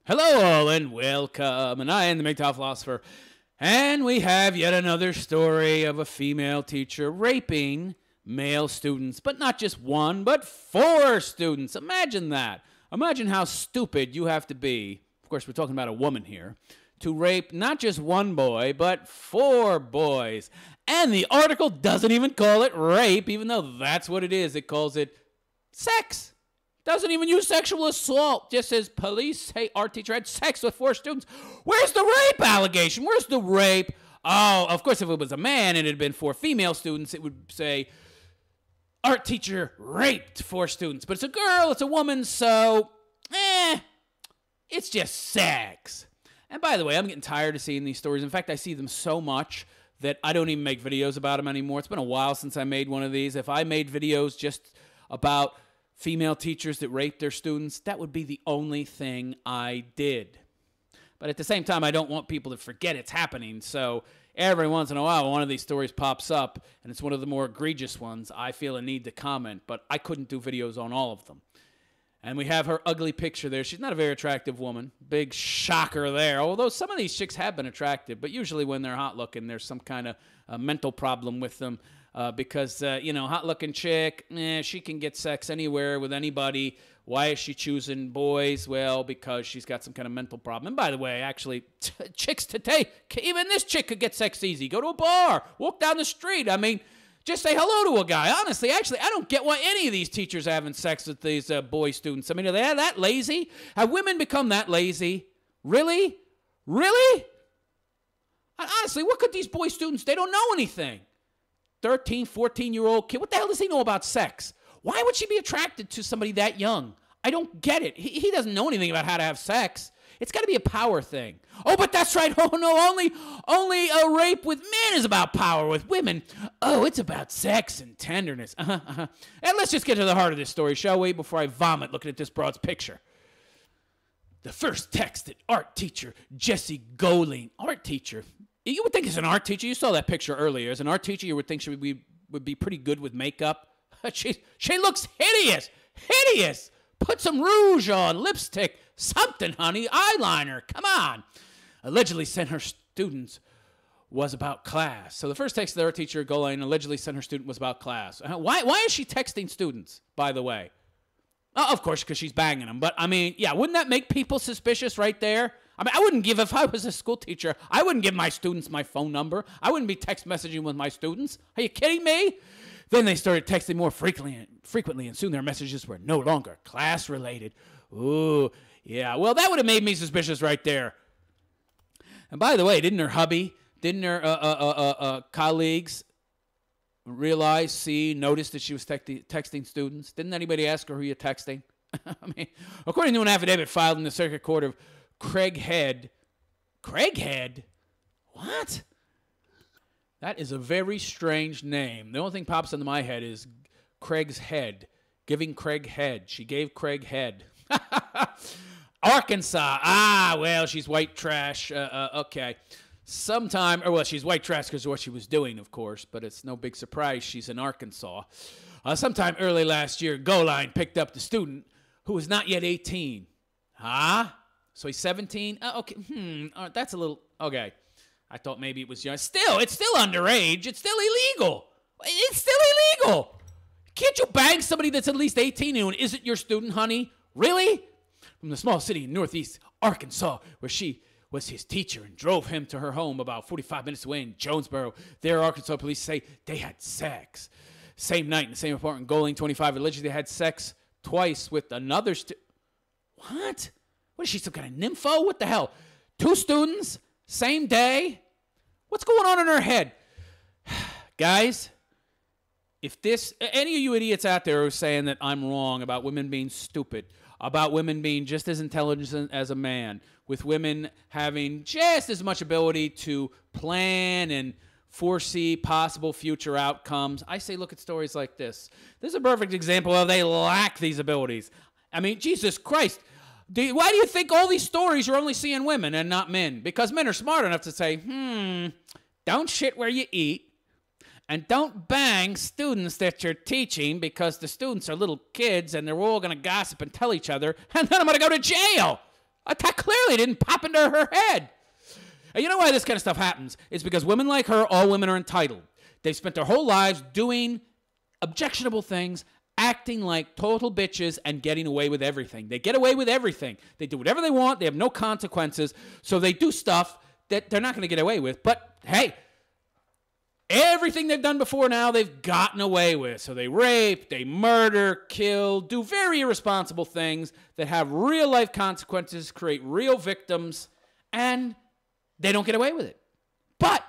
Hello all and welcome, and I am the MGTOW philosopher, and we have yet another story of a female teacher raping male students, but not just one, but 4 students. Imagine that. Imagine how stupid you have to be, of course we're talking about a woman here, to rape not just one boy, but 4 boys. And the article doesn't even call it rape, even though that's what it is. It calls it sex. Doesn't even use sexual assault. Just says police say art teacher had sex with 4 students. Where's the rape allegation? Where's the rape? Oh, of course, if it was a man and it had been 4 female students, it would say art teacher raped 4 students. But it's a girl, it's a woman, so, it's just sex. And by the way, I'm getting tired of seeing these stories. In fact, I see them so much that I don't even make videos about them anymore. It's been a while since I made one of these. If I made videos just about female teachers that rape their students, that would be the only thing I did. But at the same time, I don't want people to forget it's happening. So every once in a while, one of these stories pops up, and it's one of the more egregious ones. I feel a need to comment, but I couldn't do videos on all of them. And we have her ugly picture there. She's not a very attractive woman. Big shocker there. Although some of these chicks have been attractive, but usually when they're hot looking, there's some kind of mental problem with them. Because, hot-looking chick, she can get sex anywhere with anybody. Why is she choosing boys? Well, because she's got some kind of mental problem. And by the way, actually, chicks today, even this chick could get sex easy. Go to a bar, walk down the street. I mean, just say hello to a guy. Honestly, actually, I don't get why any of these teachers are having sex with these boy students. I mean, are they that lazy? Have women become that lazy? Really? Really? Honestly, what could these boy students, they don't know anything. 13, 14-year-old kid. What the hell does he know about sex? Why would she be attracted to somebody that young? I don't get it. He doesn't know anything about how to have sex. It's got to be a power thing. Oh, but that's right. Oh, no, only a rape with men is about power. With women, oh, it's about sex and tenderness. And let's just get to the heart of this story, shall we, before I vomit looking at this broad's picture. The first text that art teacher Jessie Goling, art teacher, you would think as an art teacher, you saw that picture earlier. As an art teacher, you would think she would be pretty good with makeup. She looks hideous, hideous. Put some rouge on, lipstick, something, honey, eyeliner. Come on. Allegedly sent her students was about class. So the first text that our teacher, Golan, allegedly sent her student was about class. Why is she texting students, by the way? Oh, of course, because she's banging them. But, I mean, yeah, wouldn't that make people suspicious right there? I mean, I wouldn't give, if I was a school teacher, I wouldn't give my students my phone number. I wouldn't be text messaging with my students. Are you kidding me? Then they started texting more frequently, and soon their messages were no longer class-related. Ooh, yeah, well, that would have made me suspicious right there. And by the way, didn't her colleagues notice that she was texting students? Didn't anybody ask her who you're texting? I mean, according to an affidavit filed in the Circuit Court of Craighead. Craighead? What? That is a very strange name. The only thing pops into my head is Craig's head. Giving Craig head. She gave Craig head. Arkansas. Ah, well, she's white trash. Okay. She's white trash because of what she was doing, of course, but it's no big surprise she's in Arkansas. Sometime early last year, Goline picked up the student who was not yet 18. Huh? So he's 17? Okay. That's a little... Okay. I thought maybe it was young. Still, it's still underage. It's still illegal. It's still illegal. Can't you bang somebody that's at least 18 and isn't your student, honey? Really? From the small city in northeast Arkansas, where she was his teacher and drove him to her home about 45 minutes away in Jonesboro. There, Arkansas police say they had sex. Same night in the same apartment, Goling, 25, allegedly had sex twice with another What? What is she, some kind of nympho? What the hell? 2 students, same day? What's going on in her head? Guys, if any of you idiots out there are saying that I'm wrong about women being stupid, about women being just as intelligent as a man, with women having just as much ability to plan and foresee possible future outcomes, I say look at stories like this. This is a perfect example of they lack these abilities. I mean, Jesus Christ. Why do you think all these stories you're only seeing women and not men? Because men are smart enough to say, don't shit where you eat, and don't bang students that you're teaching because the students are little kids and they're all going to gossip and tell each other, and then I'm going to go to jail. That clearly didn't pop into her head. And you know why this kind of stuff happens? It's because women like her, all women are entitled. They've spent their whole lives doing objectionable things, acting like total bitches, and getting away with everything. They get away with everything. They do whatever they want. They have no consequences. So they do stuff that they're not going to get away with. But hey, everything they've done before now, they've gotten away with. So they rape, they murder, kill, do very irresponsible things that have real life consequences, create real victims, and they don't get away with it. But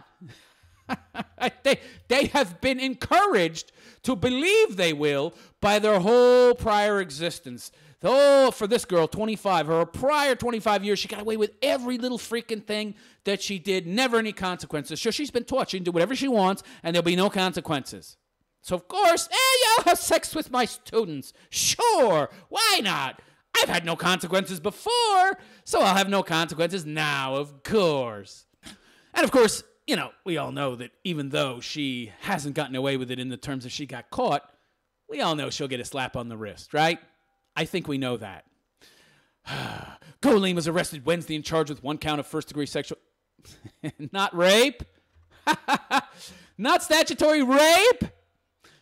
they have been encouraged to believe they will by their whole prior existence. Oh, for this girl, 25, her prior 25 years, she got away with every little freaking thing that she did, never any consequences. So she's been taught she can do whatever she wants, and there'll be no consequences. So, of course, I'll have sex with my students. Sure, why not? I've had no consequences before, so I'll have no consequences now, of course. And, of course, you know, we all know that even though she hasn't gotten away with it in the terms that she got caught, we all know she'll get a slap on the wrist, right? I think we know that. Colleen was arrested Wednesday and charged with 1 count of first-degree sexual... Not rape? Not statutory rape?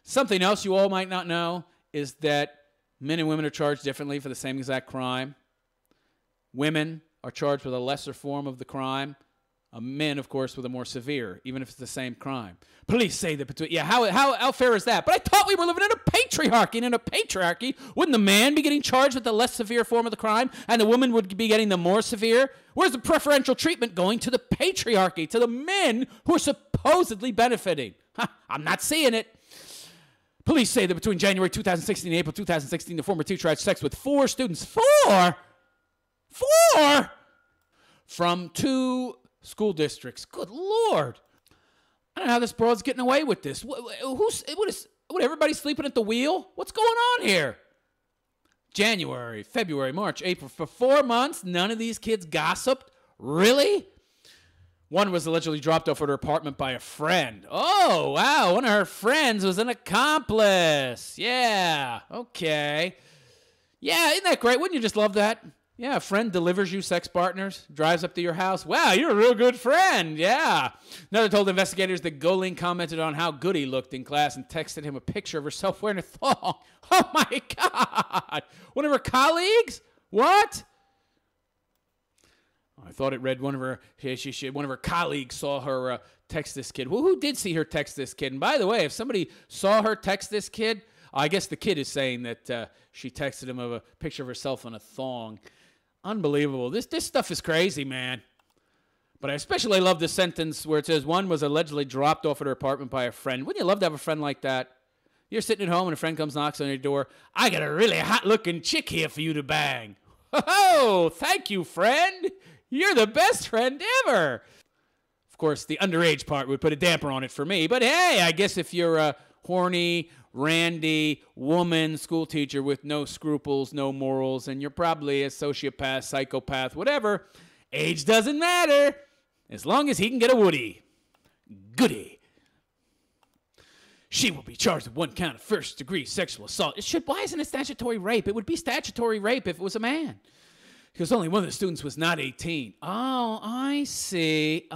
Something else you all might not know is that men and women are charged differently for the same exact crime. Women are charged with a lesser form of the crime. Men, of course, with a more severe, even if it's the same crime. Police say that between... Yeah, how fair is that? But I thought we were living in a patriarchy. And in a patriarchy, wouldn't the man be getting charged with the less severe form of the crime and the woman would be getting the more severe? Where's the preferential treatment going to the patriarchy, to the men who are supposedly benefiting? I'm not seeing it. Police say that between January 2016 and April 2016, the former teacher had sex with 4 students. 4? 4? From 2... school districts. Good Lord. I don't know how this broad's getting away with this. What, everybody sleeping at the wheel? What's going on here? January, February, March, April. For 4 months, none of these kids gossiped? Really? One was allegedly dropped off at her apartment by a friend. Oh, wow. One of her friends was an accomplice. Yeah. Okay. Yeah, isn't that great? Wouldn't you just love that? Yeah, a friend delivers you sex partners, drives up to your house. Wow, you're a real good friend. Yeah. Another told investigators that Goling commented on how good he looked in class and texted him a picture of herself wearing a thong. Oh, my God. One of her colleagues? What? I thought it read one of her colleagues saw her text this kid. Well, who did see her text this kid? And by the way, if somebody saw her text this kid, I guess the kid is saying that she texted him of a picture of herself in a thong. Unbelievable. This stuff is crazy, man. But I especially love the sentence where it says one was allegedly dropped off at her apartment by a friend. Wouldn't you love to have a friend like that? You're sitting at home and a friend comes, knocks on your door. I got a really hot-looking chick here for you to bang. Oh, thank you, friend. You're the best friend ever. Of course, the underage part would put a damper on it for me. But hey, I guess if you're a horny, randy woman school teacher with no scruples, no morals, and you're probably a sociopath, psychopath, whatever, age doesn't matter as long as he can get a woody. Goody. She will be charged with 1 count of first-degree sexual assault. Why isn't it statutory rape? It would be statutory rape if it was a man. Because only one of the students was not 18. Oh, I see.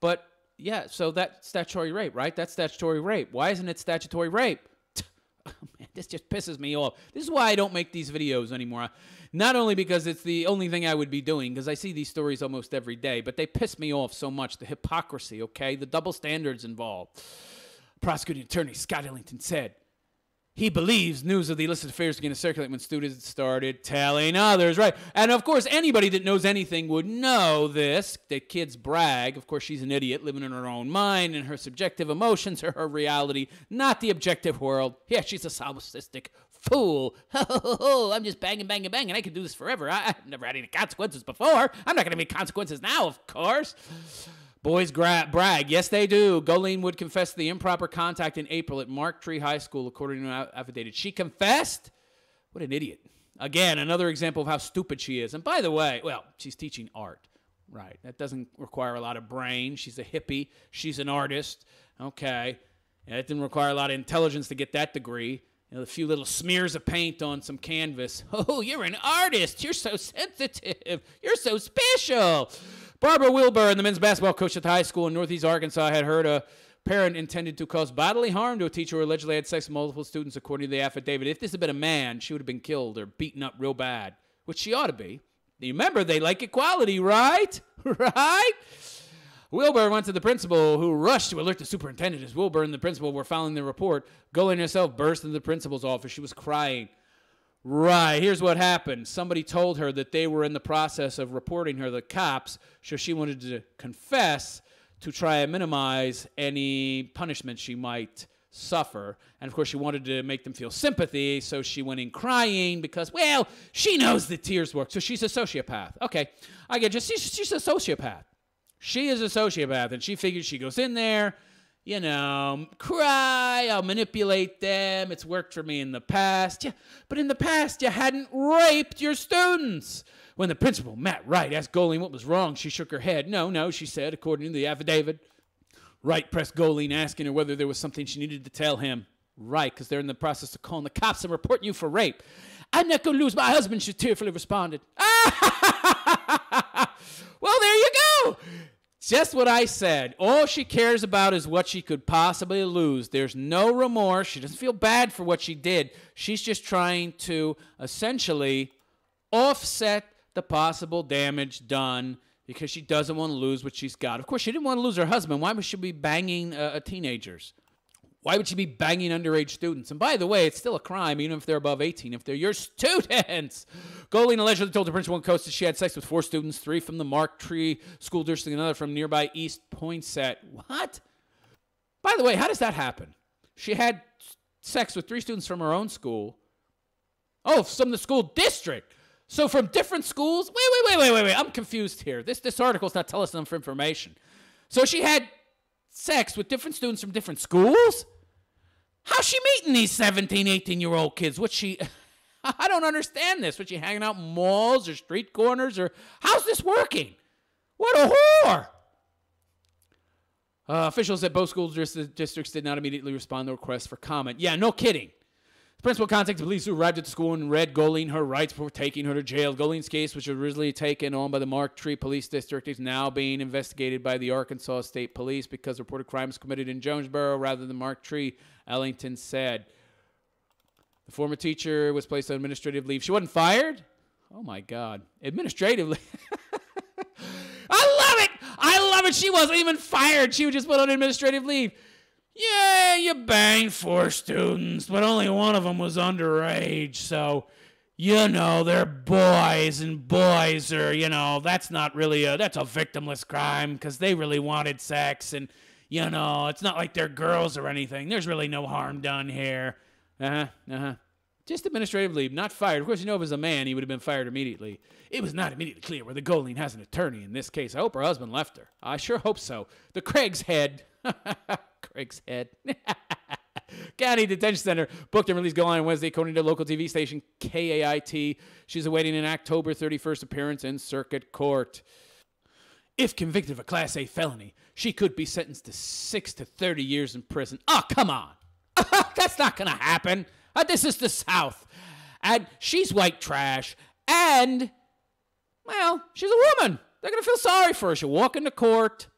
But, yeah, so that's statutory rape, right? That's statutory rape. Why isn't it statutory rape? Oh, man, this just pisses me off. This is why I don't make these videos anymore. Not only because it's the only thing I would be doing, because I see these stories almost every day, but they piss me off so much. The hypocrisy, okay? The double standards involved. Prosecuting attorney Scott Ellington said, he believes news of the illicit affairs began to circulate when students started telling others, right? And, of course, anybody that knows anything would know this, that kids brag. Of course, she's an idiot living in her own mind, and her subjective emotions are her reality, not the objective world. Yeah, she's a solipsistic fool. I'm just banging. I can do this forever. I've never had any consequences before. I'm not going to have any consequences now, of course. Boys brag. Yes, they do. Goleen would confess to the improper contact in April at Mark Tree High School, according to an affidavit. She confessed? What an idiot. Again, another example of how stupid she is. And by the way, well, she's teaching art. Right. That doesn't require a lot of brain. She's a hippie. She's an artist. Okay. It didn't require a lot of intelligence to get that degree. a few little smears of paint on some canvas. Oh, you're an artist. You're so sensitive. You're so special. Barbara Wilbur, the men's basketball coach at the high school in Northeast Arkansas, had heard a parent intended to cause bodily harm to a teacher who allegedly had sex with multiple students, according to the affidavit. If this had been a man, she would have been killed or beaten up real bad, which she ought to be. Remember, they like equality, right? Right? Wilbur went to the principal, who rushed to alert the superintendent. As Wilbur and the principal were filing the report, Golan herself burst into the principal's office. She was crying. Right, here's what happened. Somebody told her that they were in the process of reporting her to the cops, so she wanted to confess to try and minimize any punishment she might suffer. And, of course, she wanted to make them feel sympathy, so she went in crying because, well, she knows that tears work, so she's a sociopath. Okay, I get you. She's a sociopath. She is a sociopath, and she figures she goes in there, you know, cry, I'll manipulate them. It's worked for me in the past. Yeah, but in the past, you hadn't raped your students. When the principal, Matt Wright, asked Golan what was wrong, she shook her head. No, she said, according to the affidavit. Wright pressed Golan, asking her whether there was something she needed to tell him. Right, because they're in the process of calling the cops and reporting you for rape. I'm not going to lose my husband, she tearfully responded. Well, there you go. Just what I said. All she cares about is what she could possibly lose. There's no remorse. She doesn't feel bad for what she did. She's just trying to essentially offset the possible damage done because she doesn't want to lose what she's got. Of course, she didn't want to lose her husband. Why would she be banging teenagers? Why would she be banging underage students? And by the way, it's still a crime, even if they're above 18, if they're your students. Golan allegedly told the principal and coach that she had sex with 4 students, 3 from the Mark Tree School District and another from nearby East Poinsett. What? By the way, how does that happen? She had sex with 3 students from her own school. Oh, from the school district. So from different schools? Wait. I'm confused here. This article's not telling us enough information. So she had sex with different students from different schools? How's she meeting these 17, 18-year-old kids? I don't understand this. Was she hanging out in malls or street corners? Or how's this working? What a whore! Officials at both school districts did not immediately respond to requests for comment. Yeah, no kidding. The principal contacted police who arrived at the school and read Golan her rights before taking her to jail. Golan's case, which was originally taken on by the Mark Tree Police District, is now being investigated by the Arkansas State Police because reported crimes committed in Jonesboro rather than Mark Tree, Ellington said. The former teacher was placed on administrative leave. She wasn't fired? Oh, my God. Administrative leave. I love it. She wasn't even fired. She was just put on administrative leave. Yeah, you banged 4 students, but only one of them was underage. So, they're boys, and boys are, that's not really that's a victimless crime because they really wanted sex. And, it's not like they're girls or anything. There's really no harm done here. Just administrative leave, not fired. Of course, if it was a man, he would have been fired immediately. It was not immediately clear whether Golan has an attorney in this case. I hope her husband left her. I sure hope so. The Craig's Head. Craig's Head. County Detention Center booked and released Golan on Wednesday, according to local TV station KAIT. She's awaiting an October 31st appearance in circuit court. If convicted of a Class A felony, she could be sentenced to 6 to 30 years in prison. Oh, come on. That's not going to happen. This is the South. And she's white trash. And, well, she's a woman. They're going to feel sorry for her. She'll walk into court.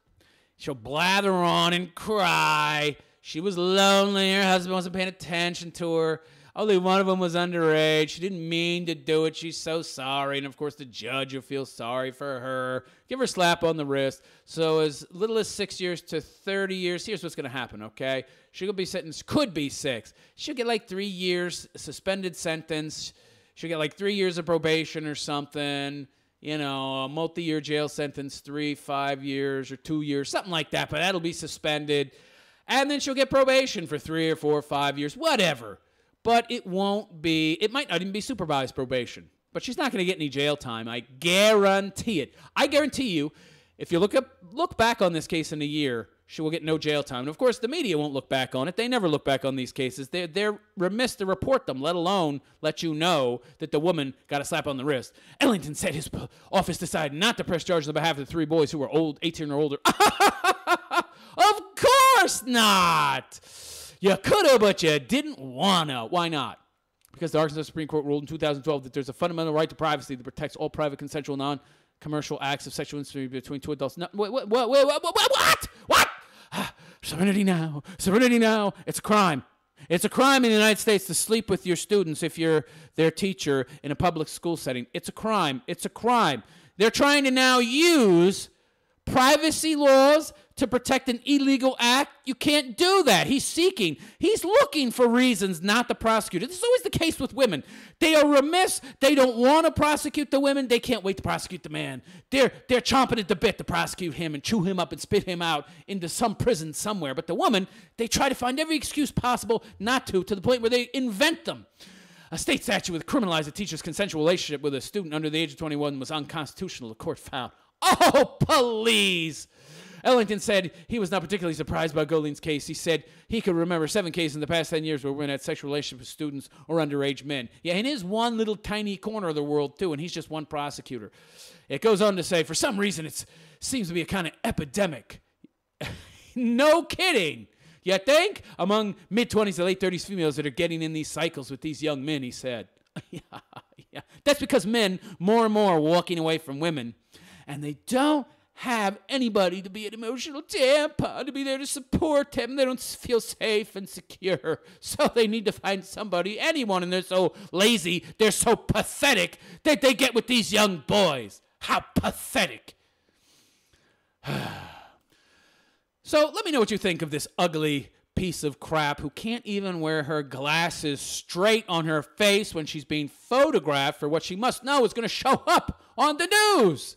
She'll blather on and cry. She was lonely. Her husband wasn't paying attention to her. Only one of them was underage. She didn't mean to do it. She's so sorry. And, of course, the judge will feel sorry for her. Give her a slap on the wrist. So as little as 6 years to 30 years, here's what's going to happen, okay? She'll be sentenced, could be 6. She'll get like 3 years suspended sentence. She'll get like 3 years of probation or something. A multi-year jail sentence, 3, 5 years, or 2 years, something like that. But that'll be suspended. And then she'll get probation for 3 or 4 or 5 years, whatever. But it might not even be supervised probation. But she's not going to get any jail time. I guarantee it. I guarantee you, if you look back on this case in a year, she will get no jail time. And, of course, the media won't look back on it. They never look back on these cases. They're remiss to report them, let alone let you know that the woman got a slap on the wrist. Ellington said his office decided not to press charges on behalf of the 3 boys who were 18 or older. Of course not! You could have, but you didn't want to. Why not? Because the Arkansas Supreme Court ruled in 2012 that there's a fundamental right to privacy that protects all private, consensual, non-commercial acts of sexual intimacy between two adults. No, what? Serenity now. Serenity now. It's a crime. It's a crime in the United States to sleep with your students if you're their teacher in a public school setting. It's a crime. It's a crime. They're trying to now use privacy laws to protect an illegal act. You can't do that. He's looking for reasons not to prosecute it. This is always the case with women. They are remiss. They don't want to prosecute the women. They can't wait to prosecute the man. They're chomping at the bit to prosecute him and chew him up and spit him out into some prison somewhere. But the woman, they try to find every excuse possible not to the point where they invent them. A state statute would criminalize a teacher's consensual relationship with a student under the age of 21 was unconstitutional, the court found. Oh, please. Ellington said he was not particularly surprised by Goleen's case. He said he could remember 7 cases in the past 10 years where women had sexual relationships with students or underage men. Yeah, in his one little tiny corner of the world, too, and he's just one prosecutor. It goes on to say, for some reason, it seems to be a kind of epidemic. No kidding. You think? Among mid-20s to late 30s females that are getting in these cycles with these young men, he said. Yeah. That's because men, more and more, are walking away from women, and they don't have anybody to be an emotional tampon, to be there to support them. They don't feel safe and secure, so they need to find somebody, anyone, and they're so lazy, they're so pathetic that they get with these young boys. How pathetic. So let me know what you think of this ugly piece of crap who can't even wear her glasses straight on her face when she's being photographed for what she must know is going to show up on the news.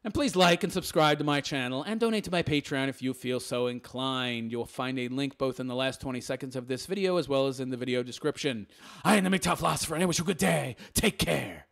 And please like and subscribe to my channel and donate to my Patreon if you feel so inclined. You'll find a link both in the last 20 seconds of this video as well as in the video description. I am the MGTOW philosopher and I wish you a good day. Take care.